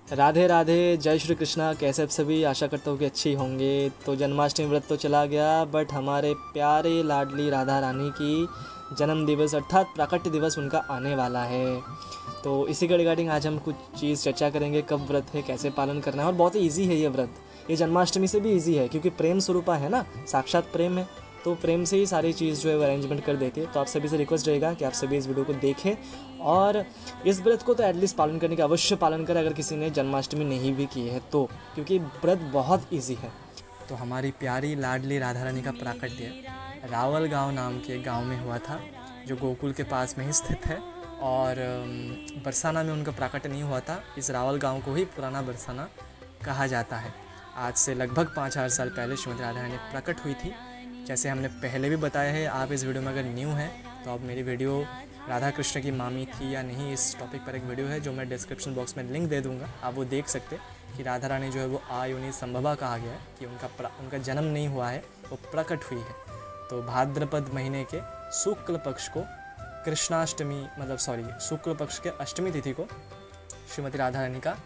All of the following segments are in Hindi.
राधे राधे, जय श्री कृष्णा। कैसे आप सभी? आशा करता हूँ कि अच्छे ही होंगे। तो जन्माष्टमी व्रत तो चला गया, बट हमारे प्यारे लाडली राधा रानी की जन्म दिवस अर्थात प्राकट्य दिवस उनका आने वाला है। तो इसी के रिगार्डिंग आज हम कुछ चीज़ चर्चा करेंगे, कब व्रत है, कैसे पालन करना है। और बहुत ही ईजी है ये व्रत, ये जन्माष्टमी से भी ईजी है क्योंकि प्रेम स्वरूपा है ना, साक्षात प्रेम है। तो प्रेम से ही सारी चीज़ जो है वो अरेंजमेंट कर देती है। तो आप सभी से रिक्वेस्ट रहेगा कि आप सभी इस वीडियो को देखें और इस व्रत को तो एटलीस्ट पालन करने का अवश्य पालन करें अगर किसी ने जन्माष्टमी नहीं भी की है तो, क्योंकि व्रत बहुत ईजी है। तो हमारी प्यारी लाडली राधा रानी का प्राकट्य रावल गांव नाम के गांव में हुआ था, जो गोकुल के पास में ही स्थित है। और बरसाना में उनका प्राकट्य नहीं हुआ था। इस रावल गांव को ही पुराना बरसाना कहा जाता है। आज से लगभग 5000 साल पहले श्रीमती राधा रानी प्रकट हुई थी। जैसे हमने पहले भी बताया है, आप इस वीडियो में अगर न्यू हैं तो आप मेरी वीडियो राधा कृष्ण की मामी थी या नहीं, इस टॉपिक पर एक वीडियो है जो मैं डिस्क्रिप्शन बॉक्स में लिंक दे दूंगा, आप वो देख सकते कि राधा रानी जो है वो आयोनि संभवा कहा गया है कि उनका जन्म नहीं हुआ है, वो प्रकट हुई है। तो भाद्रपद महीने के शुक्ल पक्ष को शुक्ल पक्ष के अष्टमी तिथि को श्रीमती राधा रानी का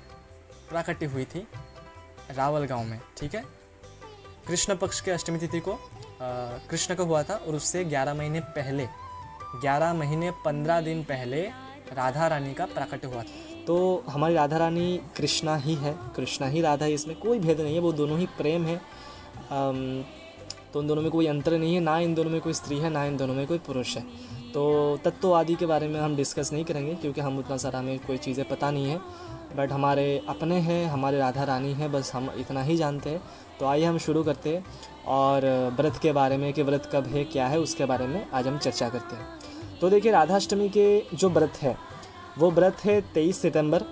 प्राकट्य हुई थी रावल गांव में। ठीक है, कृष्ण पक्ष के अष्टमी तिथि को कृष्ण का हुआ था और उससे 11 महीने 15 दिन पहले राधा रानी का प्राकट्य हुआ था। तो हमारी राधा रानी कृष्णा ही है, कृष्णा ही राधा है, इसमें कोई भेद नहीं है, वो दोनों ही प्रेम है। तो उन दोनों में कोई अंतर नहीं है, ना इन दोनों में कोई स्त्री है, ना इन दोनों में कोई पुरुष है। तो तत्व आदि के बारे में हम डिस्कस नहीं करेंगे क्योंकि हम उतना सारा हमें कोई चीज़ें पता नहीं है, बट हमारे अपने हैं, हमारे राधा रानी है, बस हम इतना ही जानते हैं। तो आइए हम शुरू करते हैं और व्रत के बारे में कि व्रत कब है, क्या है, उसके बारे में आज हम चर्चा करते हैं। तो देखिए, राधाष्टमी के जो व्रत है वो व्रत है 23 सितंबर।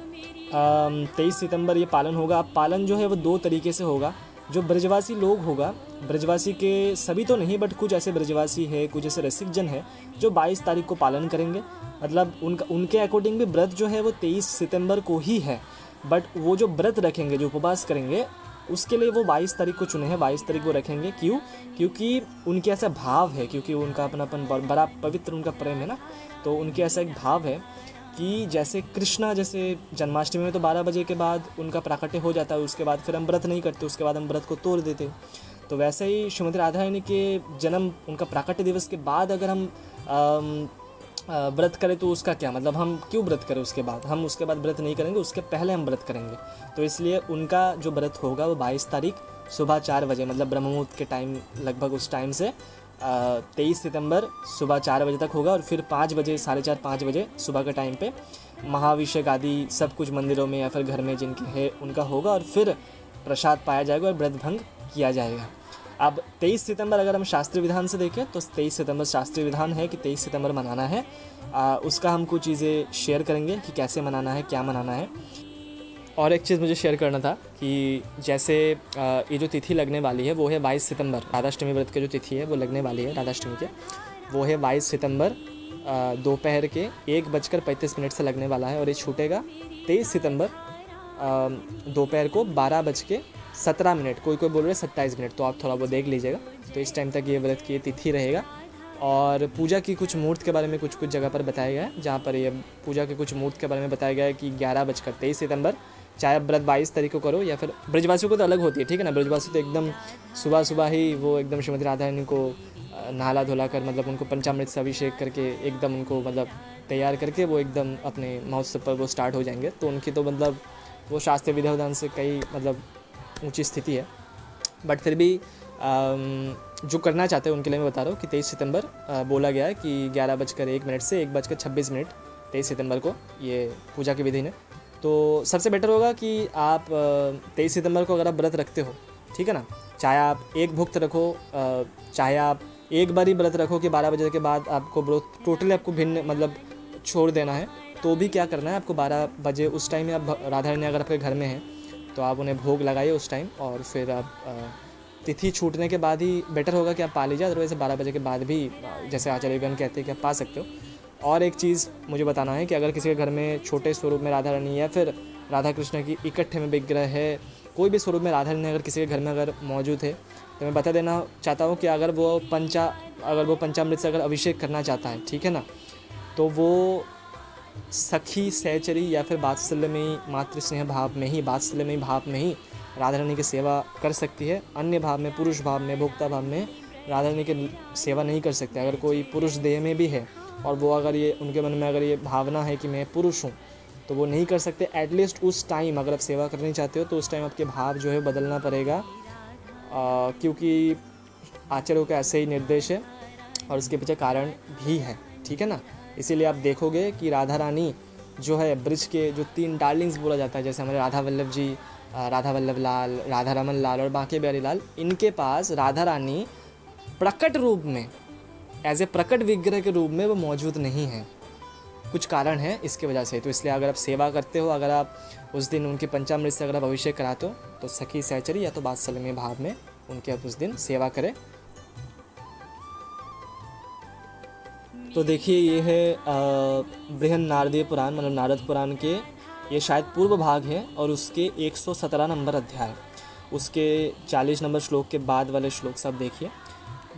23 सितंबर ये पालन होगा। अब पालन जो है वो 2 तरीके से होगा। जो ब्रजवासी लोग होगा, ब्रजवासी के सभी तो नहीं बट कुछ ऐसे ब्रजवासी है, कुछ ऐसे रसिक जन है जो 22 तारीख को पालन करेंगे। मतलब उनके अकॉर्डिंग भी व्रत जो है वो 23 सितंबर को ही है, बट वो जो व्रत रखेंगे, जो उपवास करेंगे, उसके लिए वो 22 तारीख को चुने हैं। 22 तारीख को रखेंगे। क्यों? क्योंकि उनके ऐसा भाव है, क्योंकि उनका अपनापन बड़ा पवित्र उनका प्रेम है ना। तो उनके ऐसा एक भाव है कि जैसे कृष्णा, जैसे जन्माष्टमी में तो 12 बजे के बाद उनका प्राकट्य हो जाता है, उसके बाद फिर हम व्रत नहीं करते, उसके बाद हम व्रत को तोड़ देते। तो वैसे ही श्रीमती राधा रानी के जन्म, उनका प्राकट्य दिवस के बाद अगर हम व्रत करें तो उसका क्या मतलब, हम क्यों व्रत करें उसके बाद? हम उसके बाद व्रत नहीं करेंगे, उसके पहले हम व्रत करेंगे। तो इसलिए उनका जो व्रत होगा वो 22 तारीख सुबह 4 बजे, मतलब ब्रह्म मुहूर्त के टाइम, लगभग उस टाइम से 23 सितंबर सुबह 4 बजे तक होगा। और फिर 5 बजे, 4:30-5 बजे सुबह के टाइम पे महाभिषेक आदि सब कुछ मंदिरों में या फिर घर में जिनके है उनका होगा, और फिर प्रसाद पाया जाएगा और व्रत भंग किया जाएगा। अब 23 सितंबर अगर हम शास्त्रीय विधान से देखें तो 23 सितंबर शास्त्रीय विधान है कि 23 सितंबर मनाना है। उसका हम कुछ चीज़ें शेयर करेंगे कि कैसे मनाना है, क्या मनाना है। और एक चीज़ मुझे शेयर करना था कि जैसे ये जो तिथि लगने वाली है वो है 22 सितंबर। राधाष्टमी व्रत की जो तिथि है वो लगने वाली है राधाष्टमी के, वो है 22 सितंबर दोपहर के 1:35 से लगने वाला है। और ये छूटेगा 23 सितंबर दोपहर को 12:17। कोई बोल रहे 27 मिनट, तो आप थोड़ा वो देख लीजिएगा। तो इस टाइम तक ये व्रत की तिथि रहेगा। और पूजा की कुछ मुहूर्त के बारे में कुछ जगह पर बताया गया है, जहाँ पर ये पूजा के कुछ मुहूर्त के बारे में बताया गया है कि 23 सितंबर, चाहे व्रत 22 तारीख को करो या फिर ब्रजवासियों को तो अलग होती है, ठीक है ना। ब्रजवासी तो एकदम सुबह सुबह ही वो एकदम श्रीमती राधा रानी को नहाला धोला कर, मतलब उनको पंचामृत से अभिषेक करके एकदम उनको मतलब तैयार करके वो एकदम अपने महोत्सव पर वो स्टार्ट हो जाएंगे। तो उनकी तो मतलब वो शास्त्रीय विधि विधान से कई मतलब ऊंची स्थिति है, बट फिर भी जो करना चाहते हैं उनके लिए मैं बता रहा हूँ कि 23 सितंबर बोला गया है कि 11:01 से 1:26 23 सितंबर को ये पूजा की विधि है। तो सबसे बेटर होगा कि आप 23 सितंबर को अगर आप व्रत रखते हो, ठीक है ना, चाहे आप एक भुक्त रखो, चाहे आप एक बार ही व्रत रखो कि 12 बजे के बाद आपको व्रत टोटली आपको भिन्न मतलब छोड़ देना है, तो भी क्या करना है आपको 12 बजे उस टाइम में आप राधा रानी अगर आपके घर में हैं तो आप उन्हें भोग लगाइए उस टाइम, और फिर आप तिथि छूटने के बाद ही बेटर होगा कि आप पा लीजिए। अदरवाइज 12 बजे के बाद भी जैसे आचार्यगण कहते हैं कि आप पा सकते हो। और एक चीज़ मुझे बताना है कि अगर किसी के घर में छोटे स्वरूप में राधा रानी या फिर राधा कृष्ण की इकट्ठे में विग्रह है, कोई भी स्वरूप में राधा रानी अगर किसी के घर में अगर मौजूद है, तो मैं बता देना चाहता हूँ कि अगर वो पंचामृत से अगर अभिषेक करना चाहता है, ठीक है ना, तो वो सखी सहचरी या फिर वात्सल्यमयी मातृ स्नेह भाव में ही, वात्सल्यमयी भाव में ही राधा रानी की सेवा कर सकती है। अन्य भाव में, पुरुष भाव में, भोक्ता भाव में राधा रानी की सेवा नहीं कर सकते। अगर कोई पुरुष देह में भी है और वो अगर ये उनके मन में अगर ये भावना है कि मैं पुरुष हूँ, तो वो नहीं कर सकते। एटलीस्ट उस टाइम अगर आप सेवा करनी चाहते हो तो उस टाइम आपके भाव जो है बदलना पड़ेगा, क्योंकि आचार्यों का ऐसे ही निर्देश है और उसके पीछे कारण भी है, ठीक है ना। इसीलिए आप देखोगे कि राधा रानी जो है ब्रिज के जो 3 डार्लिंग्स बोला जाता है, जैसे हमारे राधा वल्लभ जी, राधा वल्लभ लाल, राधा रमन लाल और बांके बिहारी लाल, इनके पास राधा रानी प्रकट रूप में, एज ए प्रकट विग्रह के रूप में वो मौजूद नहीं है। कुछ कारण है इसके वजह से। तो इसलिए अगर आप सेवा करते हो, अगर आप उस दिन उनके पंचामृत से अगर आप अभिषेक कराते हो, तो सखी सहचरी या तो वात्सल्यमयी भाव में उनके आप उस दिन सेवा करें। तो देखिए ये है बृहन नारदीय पुराण, मतलब नारद पुराण के ये शायद पूर्व भाग है और उसके 117 नंबर अध्याय, उसके 40 नंबर श्लोक के बाद वाले श्लोक सब देखिए।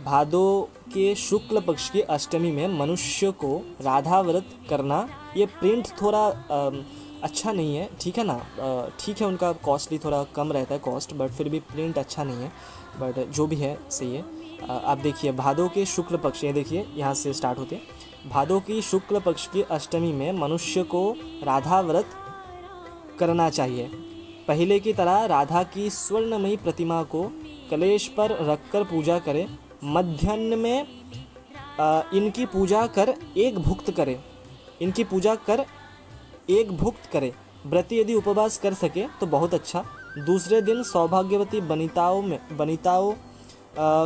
भादो के शुक्ल पक्ष की अष्टमी में मनुष्य को राधा व्रत करना, ये प्रिंट थोड़ा अच्छा नहीं है, ठीक है ना। ठीक है, उनका कॉस्टली थोड़ा कम रहता है कॉस्ट, बट फिर भी प्रिंट अच्छा नहीं है, बट जो भी है सही है। आप देखिए भादो के शुक्ल पक्ष, ये देखिए यहाँ से स्टार्ट होते हैं। भादो की शुक्ल पक्ष की अष्टमी में मनुष्य को राधा व्रत करना चाहिए। पहले की तरह राधा की स्वर्णमयी प्रतिमा को कलेश पर रखकर पूजा करें। मध्याह्न में इनकी पूजा कर एक भुक्त करे, इनकी पूजा कर एक भुक्त करे। व्रती यदि उपवास कर सके तो बहुत अच्छा। दूसरे दिन सौभाग्यवती बनिताओं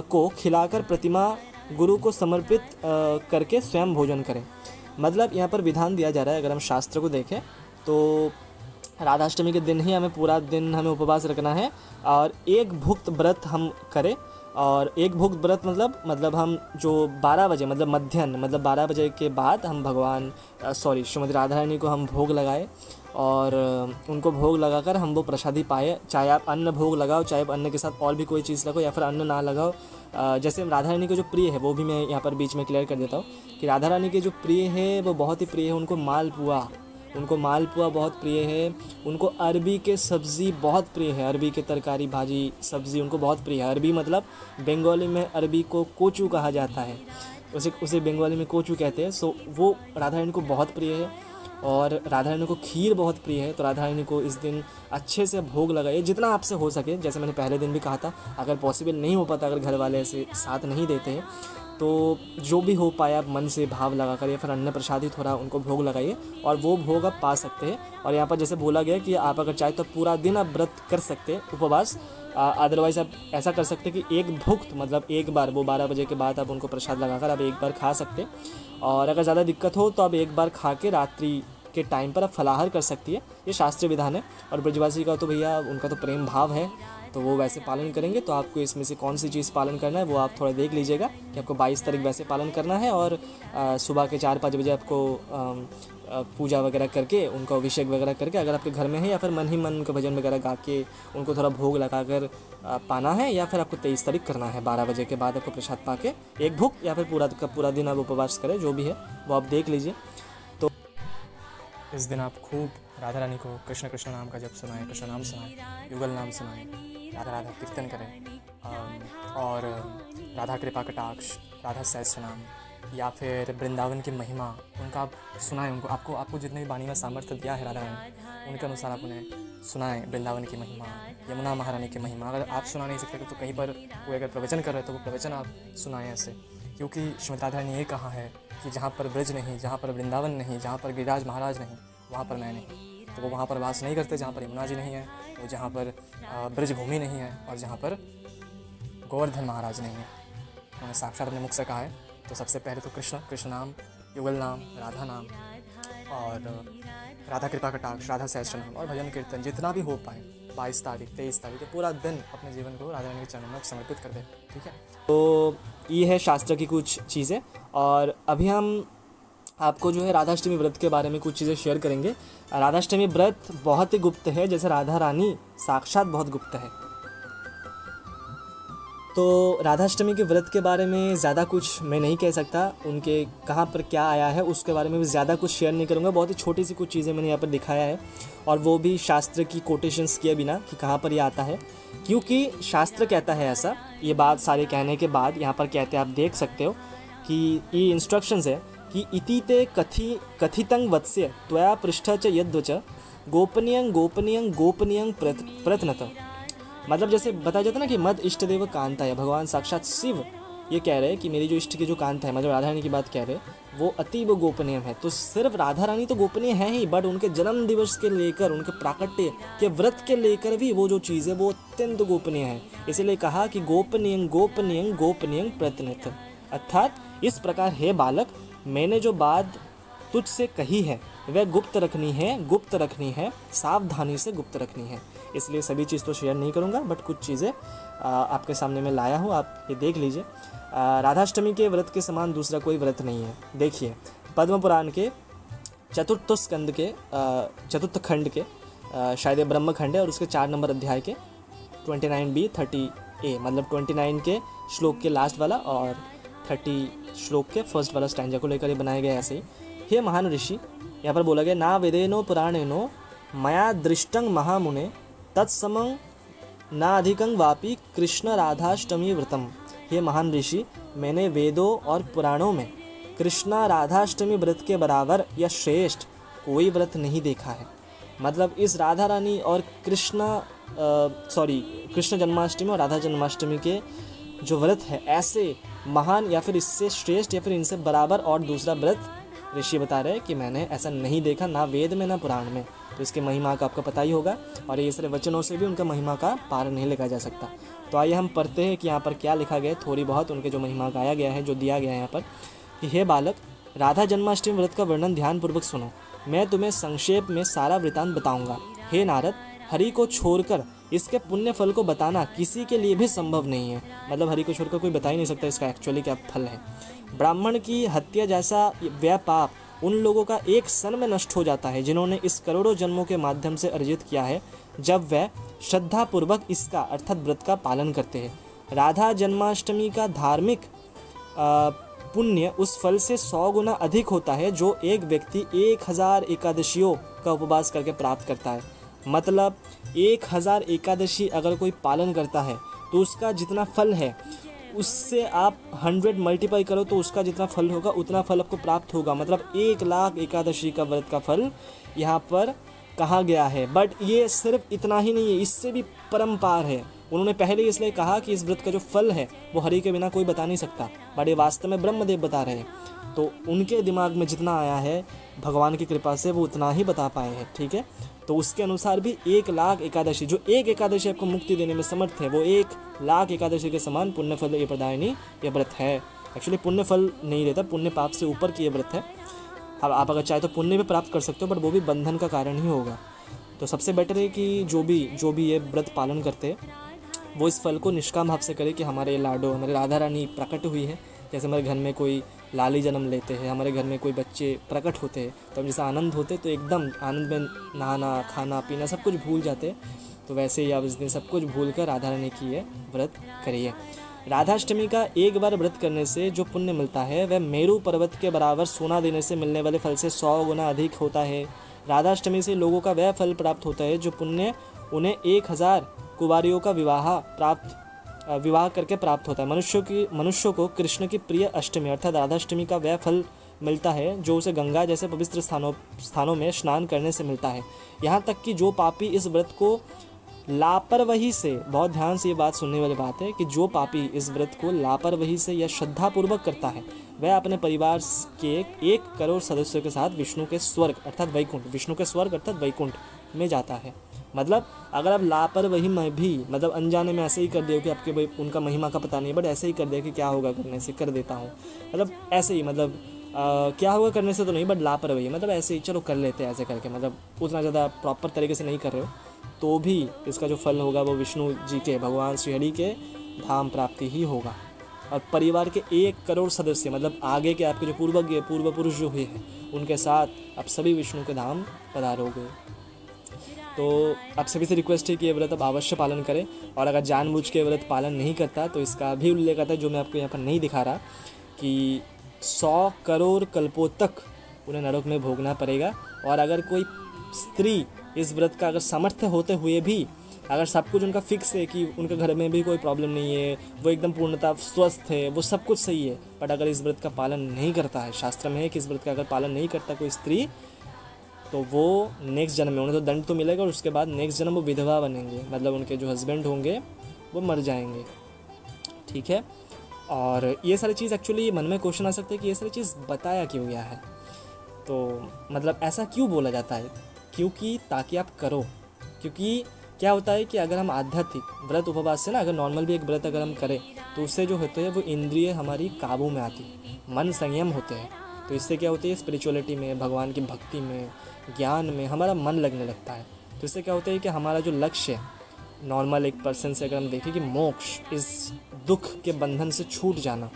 को खिलाकर प्रतिमा गुरु को समर्पित करके स्वयं भोजन करें। मतलब यहाँ पर विधान दिया जा रहा है, अगर हम शास्त्र को देखें तो राधाष्टमी के दिन ही हमें पूरा दिन हमें उपवास रखना है और एक भुक्त व्रत हम करें। और एक भुक्त व्रत मतलब हम जो 12 बजे मतलब मध्याह्न मतलब 12 बजे के बाद हम श्रीमती राधा रानी को हम भोग लगाए और उनको भोग लगाकर हम वो प्रसादी पाए। चाहे आप अन्न भोग लगाओ, चाहे आप अन्न के साथ और भी कोई चीज़ लगाओ या फिर अन्न ना लगाओ। जैसे राधा रानी को जो प्रिय है वो भी मैं यहाँ पर बीच में क्लियर कर देता हूँ कि राधा रानी के जो प्रिय है वो बहुत ही प्रिय है। उनको मालपुआ बहुत प्रिय है। उनको अरबी के सब्ज़ी बहुत प्रिय है, अरबी के तरकारी भाजी सब्ज़ी उनको बहुत प्रिय है। अरबी मतलब बंगाली में अरबी को कोचू कहा जाता है, उसे बंगाली में कोचू कहते हैं। सो वो राधा रानी को बहुत प्रिय है और राधा रानी को खीर बहुत प्रिय है। तो राधा रानी को इस दिन अच्छे से भोग लगाइए जितना आपसे हो सके। जैसे मैंने पहले दिन भी कहा था, अगर पॉसिबल नहीं हो पाता, अगर घर वाले ऐसे साथ नहीं देते हैं तो जो भी हो पाया आप मन से भाव लगाकर या फिर अन्न प्रसादी थोड़ा उनको भोग लगाइए और वो भोग आप पा सकते हैं। और यहाँ पर जैसे बोला गया कि आप अगर चाहे तो पूरा दिन आप व्रत कर सकते हैं उपवास, अदरवाइज़ आप ऐसा कर सकते हैं कि एक भुक्त मतलब एक बार वो 12 बजे के बाद आप उनको प्रसाद लगाकर आप एक बार खा सकते। और अगर ज़्यादा दिक्कत हो तो आप एक बार खा के रात्रि के टाइम पर आप फलाहार कर सकती है। ये शास्त्रीय विधान है। और ब्रजवासी का तो भैया उनका तो प्रेम भाव है तो वो वैसे पालन करेंगे। तो आपको इसमें से कौन सी चीज़ पालन करना है वो आप थोड़ा देख लीजिएगा कि आपको 22 तारीख वैसे पालन करना है। और सुबह के 4-5 बजे आपको पूजा वगैरह करके उनको अभिषेक वगैरह करके अगर आपके घर में है या फिर मन ही मन उनका भजन वगैरह गा के उनको थोड़ा भोग लगा कर पाना है। या फिर आपको 23 तारीख करना है 12 बजे के बाद आपको प्रसाद पा के एक भुक्त या फिर पूरा दिन आप उपवास करें, जो भी है वो आप देख लीजिए। तो इस दिन आप खूब राधा रानी को कृष्ण कृष्ण नाम का जप सुनाएं, कृष्ण नाम सुनाएं, युगल नाम सुनाएं, राधा राधा कीर्तन करें और राधा कृपा कटाक्ष, राधा सहस्र नाम या फिर वृंदावन की महिमा उनका आप सुनाएं। उनको आपको जितने भी वाणी में सामर्थ्य दिया है राधा रानी उनके अनुसार आप उन्हें सुनाएं। वृंदावन की महिमा, यमुना महारानी की महिमा। अगर आप सुना नहीं सकते तो कहीं पर कोई अगर प्रवचन कर रहे तो वो प्रवचन आप सुनाएं ऐसे, क्योंकि श्रीमती राधा रानी ये कहा है कि जहाँ पर ब्रज नहीं, जहाँ पर वृंदावन नहीं, जहाँ पर गिरिराज महाराज नहीं, वहाँ पर मैं नहीं। तो वो वहाँ पर वास नहीं करते जहाँ पर यमुना जी नहीं है, वो जहाँ पर ब्रजभूमि नहीं है और जहाँ पर गोवर्धन महाराज नहीं है। उन्होंने साक्षात अपने मुख से कहा है। तो सबसे पहले तो कृष्ण नाम, युगल नाम, राधा नाम और राधा कृपा कटाक्ष, राधा सहस्र नाम और भजन कीर्तन जितना भी हो पाए 22 तारीख 23 तारीख पूरा दिन अपने जीवन को राधा रानी के चरणों में समर्पित कर दें, ठीक है। तो ये है शास्त्र की कुछ चीज़ें। और अभी हम आपको जो है राधाष्टमी व्रत के बारे में कुछ चीज़ें शेयर करेंगे। राधाष्टमी व्रत बहुत ही गुप्त है, जैसे राधा रानी साक्षात बहुत गुप्त है। तो राधाष्टमी के व्रत के बारे में ज़्यादा कुछ मैं नहीं कह सकता, उनके कहाँ पर क्या आया है उसके बारे में भी ज़्यादा कुछ शेयर नहीं करूँगा। बहुत ही छोटी सी कुछ चीज़ें मैंने यहाँ पर दिखाया है, और वो भी शास्त्र की कोटेशंस किए बिना कि कहाँ पर ये आता है, क्योंकि शास्त्र कहता है ऐसा। ये बात सारे कहने के बाद यहाँ पर कहते हैं, आप देख सकते हो कि ये इंस्ट्रक्शंस है कि इति ते कथितं वत्स्य त्वया पृष्ठ च यद्वच गोपनीयं गोपनीयं गोपनीयं प्रत्नत। मतलब जैसे बताया जाता है ना कि मद इष्ट देव कांता है, भगवान साक्षात शिव ये कह रहे हैं कि मेरी जो इष्ट की जो कांता है, मतलब राधा रानी की बात कह रहे हैं, वो अतीब गोपनीय है। तो सिर्फ राधा रानी तो गोपनीय है ही, बट उनके जन्म दिवस के लेकर, उनके प्राकट्य के व्रत के लेकर भी वो जो चीज़ है वो अत्यंत गोपनीय है। इसीलिए कहा कि गोपनीय गोपनीय गोपनीय प्रत्नित, अर्थात इस प्रकार हे बालक, मैंने जो बात तुझसे कही है वह गुप्त रखनी है, सावधानी से गुप्त रखनी है। इसलिए सभी चीज़ तो शेयर नहीं करूँगा, बट कुछ चीज़ें आपके सामने मैं लाया हूँ, आप ये देख लीजिए। राधाष्टमी के व्रत के समान दूसरा कोई व्रत नहीं है। देखिए, पद्म पुराण के चतुर्थ स्कंद के चतुर्थ खंड के शायद ये ब्रह्म खंड है, और उसके 4 नंबर अध्याय के 29b 30a, मतलब 29 के श्लोक के लास्ट वाला और 30 श्लोक के फर्स्ट वाला स्टैंजा को लेकर ये बनाया गया। ऐसे ही, हे महान ऋषि, यहाँ पर बोला गया, ना वेदेनो पुराणेनो मया दृष्टं महामुने तत्समं ना अधिकं वापि कृष्ण राधाष्टमी व्रतम। हे महान ऋषि, मैंने वेदों और पुराणों में कृष्णा राधाष्टमी व्रत के बराबर या श्रेष्ठ कोई व्रत नहीं देखा है। मतलब इस राधा रानी और कृष्ण जन्माष्टमी और राधा जन्माष्टमी के जो व्रत है, ऐसे महान या फिर इससे श्रेष्ठ या फिर इनसे बराबर और दूसरा व्रत ऋषि बता रहे हैं कि मैंने ऐसा नहीं देखा, ना वेद में ना पुराण में। तो इसके महिमा का आपको पता ही होगा, और ये सारे वचनों से भी उनका महिमा का पार नहीं लगाया जा सकता। तो आइए हम पढ़ते हैं कि यहाँ पर क्या लिखा गया है, थोड़ी बहुत उनके जो महिमा गाया गया है, जो दिया गया है यहाँ पर कि हे बालक, राधा जन्माष्टमी व्रत का वर्णन ध्यानपूर्वक सुनो। मैं तुम्हें संक्षेप में सारा वृतांत बताऊंगा। हे नारद, हरि को छोड़कर इसके पुण्य फल को बताना किसी के लिए भी संभव नहीं है। मतलब हरि को छोड़कर कोई बता ही नहीं सकता इसका एक्चुअली क्या फल है। ब्राह्मण की हत्या जैसा वह पाप उन लोगों का एक क्षण में नष्ट हो जाता है जिन्होंने इस करोड़ों जन्मों के माध्यम से अर्जित किया है, जब वह श्रद्धापूर्वक इसका अर्थात व्रत का पालन करते हैं। राधा जन्माष्टमी का धार्मिक पुण्य उस फल से 100 गुना अधिक होता है जो एक व्यक्ति 1000 एकादशियों का उपवास करके प्राप्त करता है। मतलब 1000 एकादशी अगर कोई पालन करता है तो उसका जितना फल है उससे आप 100 मल्टीप्लाई करो तो उसका जितना फल होगा उतना फल आपको प्राप्त होगा। मतलब 1 लाख एकादशी का व्रत का फल यहाँ पर कहा गया है। बट ये सिर्फ इतना ही नहीं है, इससे भी परम्पार है। उन्होंने पहले इसलिए कहा कि इस व्रत का जो फल है वो हरि के बिना कोई बता नहीं सकता, बट ये वास्तव में ब्रह्मदेव बता रहे हैं। तो उनके दिमाग में जितना आया है भगवान की कृपा से वो उतना ही बता पाए हैं, ठीक है। तो उसके अनुसार भी 1 लाख एकादशी, जो एक एकादशी आपको मुक्ति देने में समर्थ है, वो 1 लाख एकादशी के समान पुण्य फल ये प्रदायनी ये व्रत है। एक्चुअली पुण्य फल नहीं देता, पुण्य पाप से ऊपर की ये व्रत है। अब आप अगर चाहे तो पुण्य भी प्राप्त कर सकते हो, बट वो भी बंधन का कारण ही होगा। तो सबसे बेटर है कि जो भी ये व्रत पालन करते हैं वो इस फल को निष्काम भाव से करे कि हमारे लाडो, हमारे राधा रानी प्रकट हुई है। जैसे हमारे घर में कोई लाली जन्म लेते हैं, हमारे घर में कोई बच्चे प्रकट होते हैं, तो हम जैसे आनंद होते तो एकदम आनंद में नहाना खाना पीना सब कुछ भूल जाते। तो वैसे ही आप इस दिन सब कुछ भूल कर राधा रानी की ये व्रत करिए। राधाष्टमी का एक बार व्रत करने से जो पुण्य मिलता है वह मेरू पर्वत के बराबर सोना देने से मिलने वाले फल से 100 गुना अधिक होता है। राधाष्टमी से लोगों का वह फल प्राप्त होता है जो पुण्य उन्हें 1000 कुवारियों का विवाह करके प्राप्त होता है। मनुष्यों को कृष्ण की प्रिय अष्टमी अर्थात राधाष्टमी का वह फल मिलता है जो उसे गंगा जैसे पवित्र स्थानों में स्नान करने से मिलता है। यहाँ तक कि जो पापी इस व्रत को लापरवाही से, बहुत ध्यान से ये बात सुनने वाली बात है कि जो पापी इस व्रत को लापरवाही से या श्रद्धापूर्वक करता है वह अपने परिवार के 1 करोड़ सदस्यों के साथ विष्णु के स्वर्ग अर्थात वैकुंठ में जाता है। मतलब अगर आप लापरवाही में भी, मतलब अनजाने में ऐसे ही कर दे कि आपके उनका महिमा का पता नहीं है, बट ऐसे ही कर दे कि क्या होगा करने से, कर देता हूँ, मतलब ऐसे ही, मतलब क्या होगा करने से तो नहीं, बट लापरवाही मतलब ऐसे ही चलो कर लेते हैं ऐसे करके, मतलब उतना ज़्यादा प्रॉपर तरीके से नहीं कर रहे हो, तो भी इसका जो फल होगा वो विष्णु जी के, भगवान श्रीहरि के धाम प्राप्ति ही होगा। और परिवार के 1 करोड़ सदस्य, मतलब आगे के आपके जो पूर्व पुरुष जो हुए हैं उनके साथ आप सभी विष्णु के धाम पधारोगे। तो आप सभी से रिक्वेस्ट है कि ये व्रत आप अवश्य पालन करें। और अगर जानबूझ के व्रत पालन नहीं करता तो इसका भी उल्लेख आता है, जो मैं आपको यहाँ पर नहीं दिखा रहा, कि 100 करोड़ कल्पों तक उन्हें नरक में भोगना पड़ेगा। और अगर कोई स्त्री इस व्रत का अगर सामर्थ्य होते हुए भी, अगर सब कुछ उनका फिक्स है कि उनके घर में भी कोई प्रॉब्लम नहीं है, वो एकदम पूर्णतः स्वस्थ है, वो सब कुछ सही है, बट अगर इस व्रत का पालन नहीं करता है, शास्त्र में है कि इस व्रत का अगर पालन नहीं करता कोई स्त्री, तो वो नेक्स्ट जन्म में उन्हें तो दंड तो मिलेगा और उसके बाद नेक्स्ट जन्म वो विधवा बनेंगे, मतलब उनके जो हस्बैंड होंगे वो मर जाएंगे। ठीक है। और ये सारी चीज़ एक्चुअली मन में क्वेश्चन आ सकता है कि ये सारी चीज़ बताया क्यों गया है, तो मतलब ऐसा क्यों बोला जाता है, क्योंकि ताकि आप करो। क्योंकि क्या होता है कि अगर हम आध्यात्मिक व्रत उपवास से ना, अगर नॉर्मल भी एक व्रत अगर हम करें तो उससे जो होते हैं वो इंद्रिय हमारी काबू में आती, मन संयम होते हैं। तो इससे क्या होती है, स्पिरिचुअलिटी में, भगवान की भक्ति में, ज्ञान में हमारा मन लगने लगता है। तो इससे क्या होता है कि हमारा जो लक्ष्य है, नॉर्मल एक पर्सन से अगर हम देखें कि मोक्ष, इस दुख के बंधन से छूट जाना,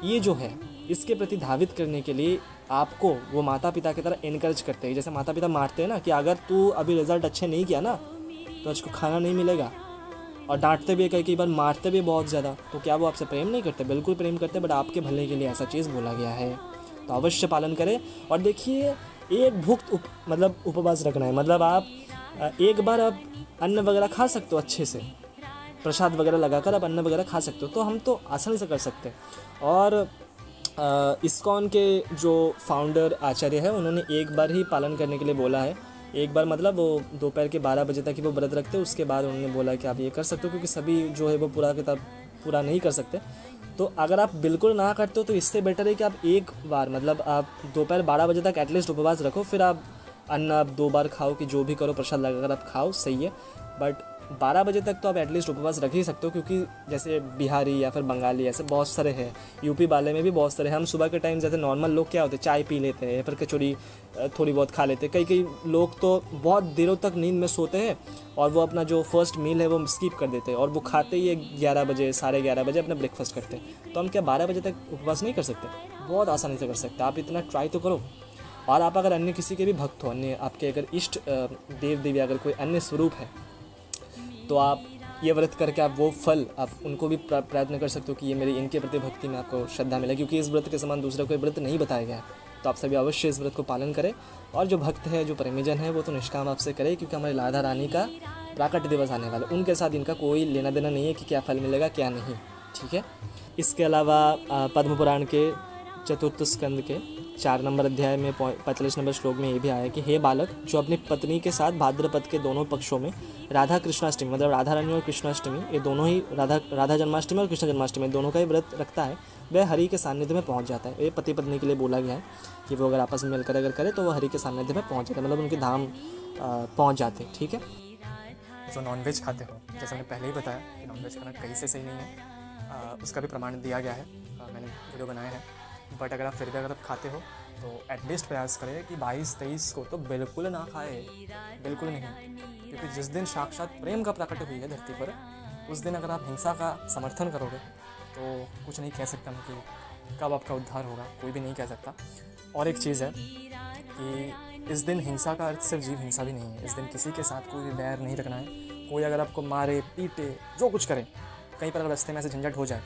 ये जो है इसके प्रति धावित करने के लिए आपको वो माता पिता की तरह इनकरेज करते हैं। जैसे माता पिता मारते हैं ना कि अगर तू अभी रिजल्ट अच्छे नहीं किया ना तो आज को खाना नहीं मिलेगा, और डांटते भी कई बार, मारते भी बहुत ज़्यादा। तो क्या वो आपसे प्रेम नहीं करते? बिल्कुल प्रेम करते, बट आपके भले के लिए ऐसा चीज़ बोला गया है। तो अवश्य पालन करें। और देखिए, एक भुक्त मतलब उपवास रखना है, मतलब आप एक बार आप अन्न वगैरह खा सकते हो, अच्छे से प्रसाद वगैरह लगाकर आप अन्न वगैरह खा सकते हो, तो हम तो आसानी से कर सकते हैं। और इस्कॉन के जो फाउंडर आचार्य है, उन्होंने एक बार ही पालन करने के लिए बोला है। एक बार मतलब वो दोपहर के 12 बजे तक ही वो व्रत रखते, उसके बाद उन्होंने बोला कि आप ये कर सकते हो, क्योंकि सभी जो है वो पूरा नहीं कर सकते। तो अगर आप बिल्कुल ना करते हो तो इससे बेटर है कि आप एक बार, मतलब आप दोपहर 12 बजे तक एटलीस्ट उपवास रखो, फिर आप अन्न आप 2 बार खाओ, कि जो भी करो प्रसाद लगाकर आप खाओ, सही है। बट 12 बजे तक तो आप एटलीस्ट उपवास रख ही सकते हो, क्योंकि जैसे बिहारी या फिर बंगाली ऐसे बहुत सारे हैं, यूपी वाले में भी बहुत सारे हैं। हम सुबह के टाइम जैसे नॉर्मल लोग क्या होते हैं, चाय पी लेते हैं या फिर कचौड़ी थोड़ी बहुत खा लेते हैं। कई लोग तो बहुत देरों तक नींद में सोते हैं और वो अपना जो फर्स्ट मील है वो स्किप कर देते हैं, और वो खाते ही 11 बजे 11:30 बजे अपना ब्रेकफास्ट करते हैं। तो हम क्या 12 बजे तक उपवास नहीं कर सकते? बहुत आसानी से कर सकते हैं। आप इतना ट्राई तो करो। और आप अगर अन्य किसी के भी भक्त हो, अन्य आपके अगर इष्ट देव देवी अगर कोई अन्य स्वरूप है, तो आप ये व्रत करके आप वो फल आप उनको भी प्रयत्न कर सकते हो कि ये मेरी इनके प्रति भक्ति में आपको श्रद्धा मिले, क्योंकि इस व्रत के समान दूसरा कोई व्रत नहीं बताया गया है। तो आप सभी अवश्य इस व्रत को पालन करें। और जो भक्त है, जो प्रेमीजन है, वो तो निष्काम आपसे करे, क्योंकि हमारी राधा रानी का प्राकट्य दिवस आने वाला है। उनके साथ इनका कोई लेना देना नहीं है कि क्या फल मिलेगा क्या नहीं। ठीक है। इसके अलावा पद्म पुराण के चतुर्थ स्कंद के 4 नंबर अध्याय में 45 नंबर श्लोक में ये भी आया कि हे बालक, जो अपनी पत्नी के साथ भाद्रपद के दोनों पक्षों में राधा कृष्णाष्टमी, मतलब राधा रानी और कृष्णाष्टमी, ये दोनों ही राधा जन्माष्टमी और कृष्ण जन्माष्टमी दोनों का ही व्रत रखता है, वह हरि के सानिध्य में पहुंच जाता है। ये पति पत्नी के लिए बोला गया है कि वो अगर आपस में मिलकर अगर करे तो वो हरि के सानिध्य में पहुंच जाता है, मतलब उनके धाम पहुँच जाते हैं। ठीक है। जो नॉनवेज खाते हो, जैसे मैंने पहले ही बताया कि नॉनवेज खाना कहीं से सही नहीं है, उसका भी प्रमाण दिया गया है, मैंने वीडियो बनाया है। बट अगर आप फिर भी अगर आप खाते हो तो एटलीस्ट प्रयास करें कि 22-23 को तो बिल्कुल ना खाए, बिल्कुल नहीं। क्योंकि जिस दिन साक्षात प्रेम का प्राकट्य हुई है धरती पर, उस दिन अगर आप हिंसा का समर्थन करोगे तो कुछ नहीं कह सकता मैं कि कब आपका उद्धार होगा, कोई भी नहीं कह सकता। और एक चीज़ है कि इस दिन हिंसा का अर्थ सिर्फ जीव हिंसा भी नहीं है। इस दिन किसी के साथ कोई भी बैर नहीं रखना है। कोई अगर आपको मारे पीटे जो कुछ करे, कहीं पर अगर रास्ते में ऐसे झंझट हो जाए,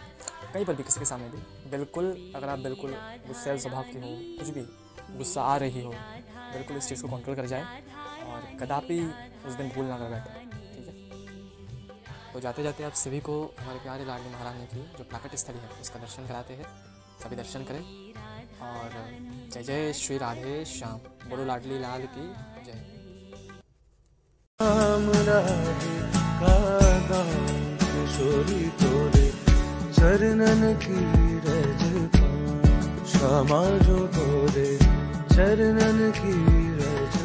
कहीं पर भी किसी के सामने भी, बिल्कुल अगर आप बिल्कुल गुस्सैल स्वभाव की हो, कुछ भी गुस्सा आ रही हो, बिल्कुल इस चीज़ को कंट्रोल कर जाए और कदापि उस दिन भूल ना कर बैठे। ठीक है। तो जाते जाते आप सभी को हमारे प्यारे लाडली महारानी की जो प्राकट्य स्थली है उसका दर्शन कराते हैं। सभी दर्शन करें और जय जय श्री राधे श्याम। बोलो लाडली लाल की जय। चरणन की रज क्षमा जो बोले, चरणन की रज